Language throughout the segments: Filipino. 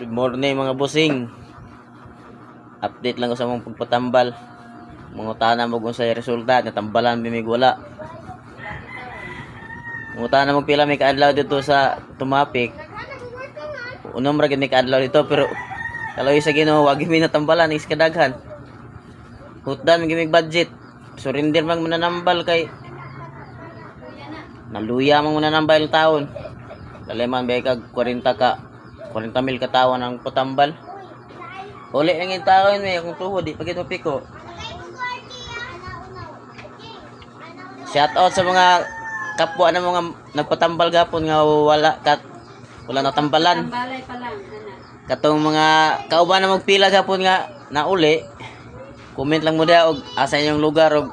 Good morning mga busing. Update lang ko sa mong pagpatambal. Mga tanan mo kung sa resulta, natambalan bimig wala. Mga tanan mo pila may kaadlaw dito sa tumapik. Unom ra gid may kaadlaw dito pero kalawi sa Ginoo wag mi natambalan is kadaghan. Hutdan gimig budget. Surrender man mananambal kay naluya man mananambal taon. Daliman bay kag 40 mil katawan ang patambal. Uli lang yung taon may akong tuhod di pagit mapiko. Shout out sa mga kapwa na mga nagpatambal gapon nga wala natambalan. Tambalay pa lang, Katong mga kauban na magpila gapon nga nauli. Comment lang mo dia og asa inyong lugar og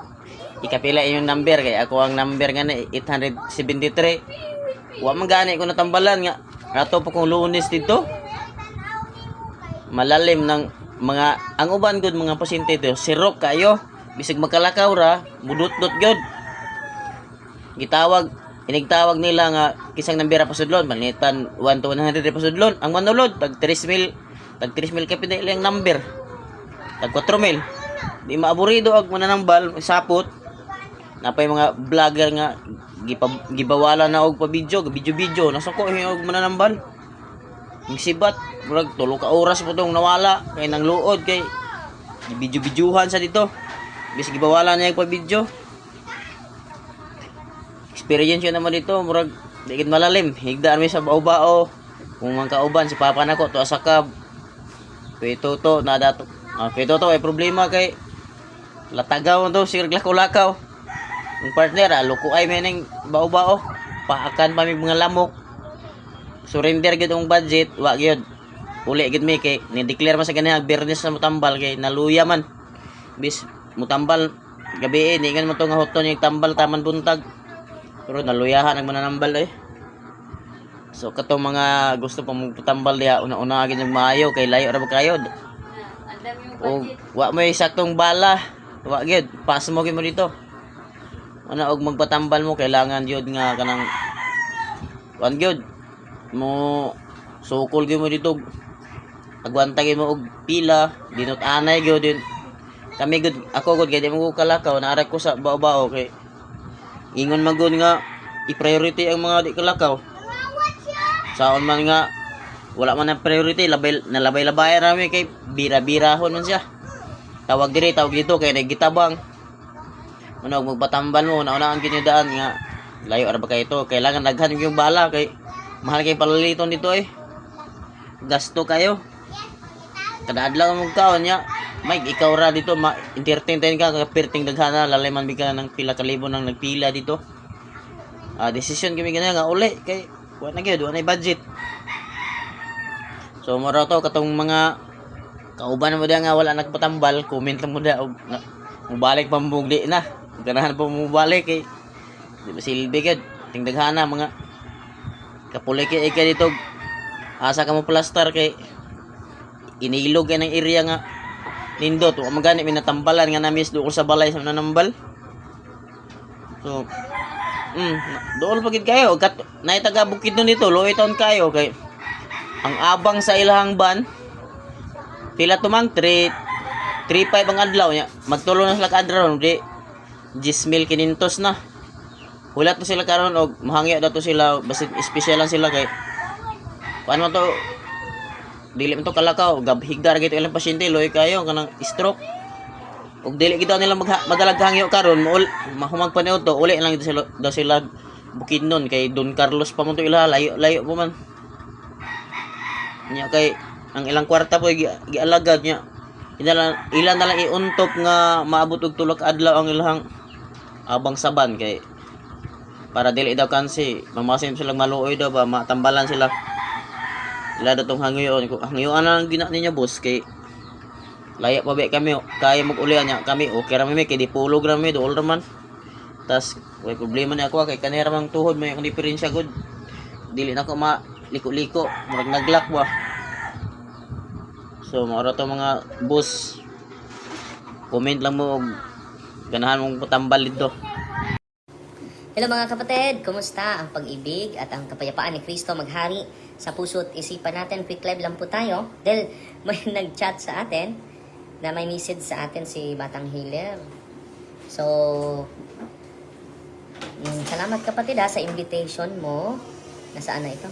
ikapila inyong number kay ako ang number nga na 873. Wa man gani ko natambalan nga ato pa kong Lunes dito. Malalim ng mga ang uban gud mga pasyente dito sirok kayo bisig makalakaw ra mudot-dot gyud. Inigtawag nila nga kisang nambira pasudlon malitan 1 to 100 pasudlon ang manulod tag 3,000 kapin ilang number tag 4,000 di maaburido og mananambal sapot napay mga vlogger nga gibawala na og pa video nasa ko og mananambal ngsibat murag 3 ka oras po tong nawala kay nang luod kay video-videohan sa dito bis gibawala niya og pa video. Experience yun naman dito, murag di gid malalim. Higdaan mi sa bao-bao. Kung man kauban si papa nako to asakab. Petoto na dato. Petoto ay problema kay latagaw to sig lakaw-lakaw. Ang partner luko ay mening bao-bao. Paakan pa mi mga lamok. Surrender gid ang budget, wa gyud. Uli gid mi kay ni-declare man sa ganyan Biyernes na mutambal kay naluya man. Bis mutambal gabi ni mo to nga huton yung tambal taman buntag. Pero naluyahan ang mananambal eh. So katong mga gusto pa magpatambal diha una-una gid yung maayo kay layo ra ba kayo. O wa mo saktong bala. Wa gyud, pass mo gyud mo dito. Ana og magpatambal mo kailangan gyud nga kanang wan gyud mo sukol gyud mo dito. Agwanta gyud mo og pila, dinot anay gyud din. Kami gyud ako gyud kay di mo kalakaw naara ko sa bao-bao kay ingon magud nga i-priority ang mga di kalakaw. Saon man nga wala man ang priority, labay-labay rami kay bira-birahon man siya. Tawag dito kay nagitabang. Ano magpatambal mo una-una ang ginidaan nga layo ra ba kay ito. Kailangan daghan yung bala kay mahal kay palaliton dito eh. Gasto kayo. Kada adlaw mo kaon nya. Mike, ikaw ra dito ma-entertain ka kapirting daghana laliman bigla ng pila ka libo nang nagpila dito. Decision kami ganyan nga uli kay wa na gyud, wa na budget. So moro to katong mga kauban mo nga wala nagpatambal, comment lang mo da og mubalik pa mubugli na. Ganahan pa mubalik kay di ba silbi gyud. Ting daghana mga kapulay kay dito. Asa ka mo plaster kay inilog kay ng area nga nindot, wa magani minatambalan nga namis do ko sa balay sa nanambal. So, dool pagid kayo kat nay taga Bukidnon dito, loy taon kayo kay ang abang sa ilahang ban pila tumang 3.5 ang adlaw nya. Magtulo na sila kadlaw di 10,500 na. Hulat to sila karon og mahangya dato sila basit espesyal lang sila kay paano to dili man to kalakaw gabhigdar gito ilang pasyente loy kayo kanang stroke ug dili gito nila magalaghangyo karon mahumag pa niyo to uli lang dito sila Bukidnon kay Don Carlos pa mo to ila layo po man nya kay ang ilang kwarta po gialagad nya ilan na lang iuntop nga maabot og tulak adlaw ang ilang abang saban kay para dili daw kansi mamasim sila maluoy daw ba matambalan sila. Ila datong hangyoon lang gina niya boss kay layak pa ba kami kaya mag-ulian niya kami okay ra mi kay dipulog ra mi dool ra man. Tas way problema ni ako kay kanira mang tuhod may akong diferensya gud. Dili na ko liko-liko murag naglak ba. So mao ra to mga boss. Comment lang mo og ganahan mong patambal dito. Hello mga kapatid, kumusta ang pag-ibig at ang kapayapaan ni Kristo maghari sa puso't isipan natin. Quick live lang po tayo. Dahil may nag-chat sa atin na may message sa atin si Batang Healer. So, salamat kapatid sa invitation mo. Nasaan na ito?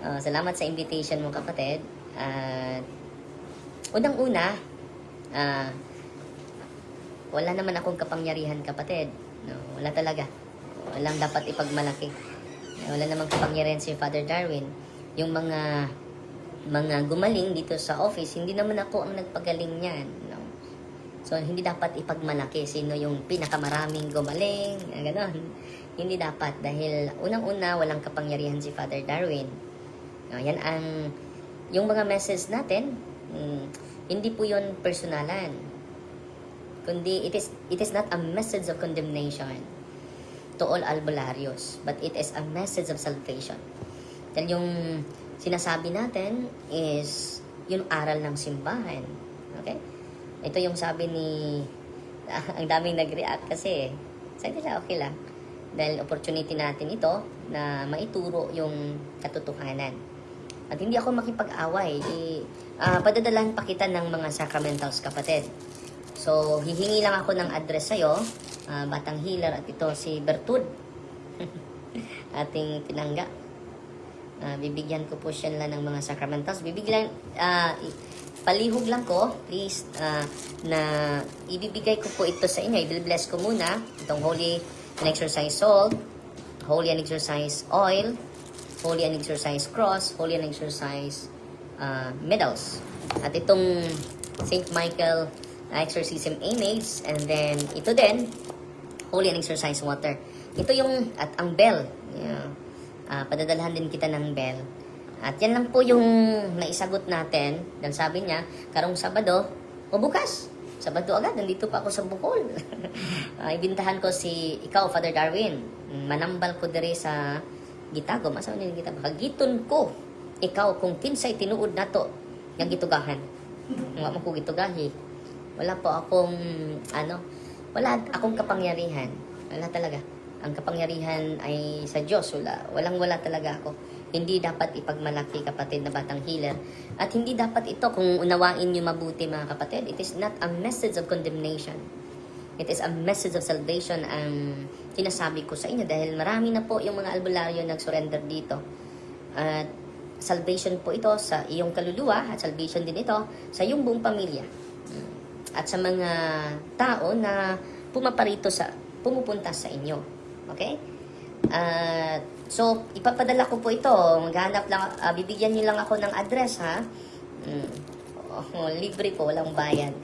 Salamat sa invitation mo kapatid. Unang-una, wala naman akong kapangyarihan kapatid. No, wala talaga. Walang dapat ipagmalaki. Wala namang kapangyarihan si Father Darwin. Yung mga gumaling dito sa office, hindi naman ako ang nagpagaling niyan. No? So, hindi dapat ipagmalaki sino yung pinakamaraming gumaling. Ganon. Hindi dapat dahil unang-una walang kapangyarihan si Father Darwin. No, yan ang yung mga message natin, hindi po yun personalan. Kundi it is not a message of condemnation to all albularyo's, but it is a message of salvation. Dahil yung sinasabi natin is yung aral ng simbahan. Okay? Ito yung sabi ni ang daming nag-react kasi sabi nila okay lang. Dahil opportunity natin ito na maituro yung katotohanan. At hindi ako makipag-away. Padadalan pa kita ng mga sacramentals, kapatid. So, hihingi lang ako ng address sa'yo, Batang Healer, at ito si Bertud, ating pinangga. Bibigyan ko po siya lang ng mga sacramentals. Palihog lang ko, please, na ibibigay ko po ito sa inyo. I-bless ko muna itong Holy and Exercise Salt, Holy and Exercise Oil, Holy and Exercise Cross, Holy and Exercise Medals. At itong St. Michael Exorcism Image, and then ito din, Holy and Exercise Water. Ito yung, at ang bell. Yeah. Padadalhan din kita ng bell. At yan lang po yung naisagot natin. Dan sabi niya, karong Sabado, o bukas, Sabado agad, nandito pa ako sa Bukol. Ibintahan ko ikaw, Father Darwin. Manambal ko diri sa Gitagom. Asa nila Gitagom? Kagiton ko, ikaw, kung kinsay tinuod na to, yung gitugahan. Nga mo ko gitugahi. Wala po akong, wala akong kapangyarihan. Wala talaga. Ang kapangyarihan ay sa Diyos. Walang-wala talaga ako. Hindi dapat ipagmalaki, kapatid na Batang Healer. At hindi dapat ito, kung unawain nyo mabuti, mga kapatid, it is not a message of condemnation. It is a message of salvation ang sinasabi ko sa inyo. Dahil marami na po yung mga albularyo nag-surrender dito. At salvation po ito sa iyong kaluluwa at salvation din ito sa iyong buong pamilya. At sa mga tao na pumupunta sa inyo. Okay? So, ipapadala ko po ito. Maghanap lang, bibigyan niyo lang ako ng address, ha? Libre po, walang bayad.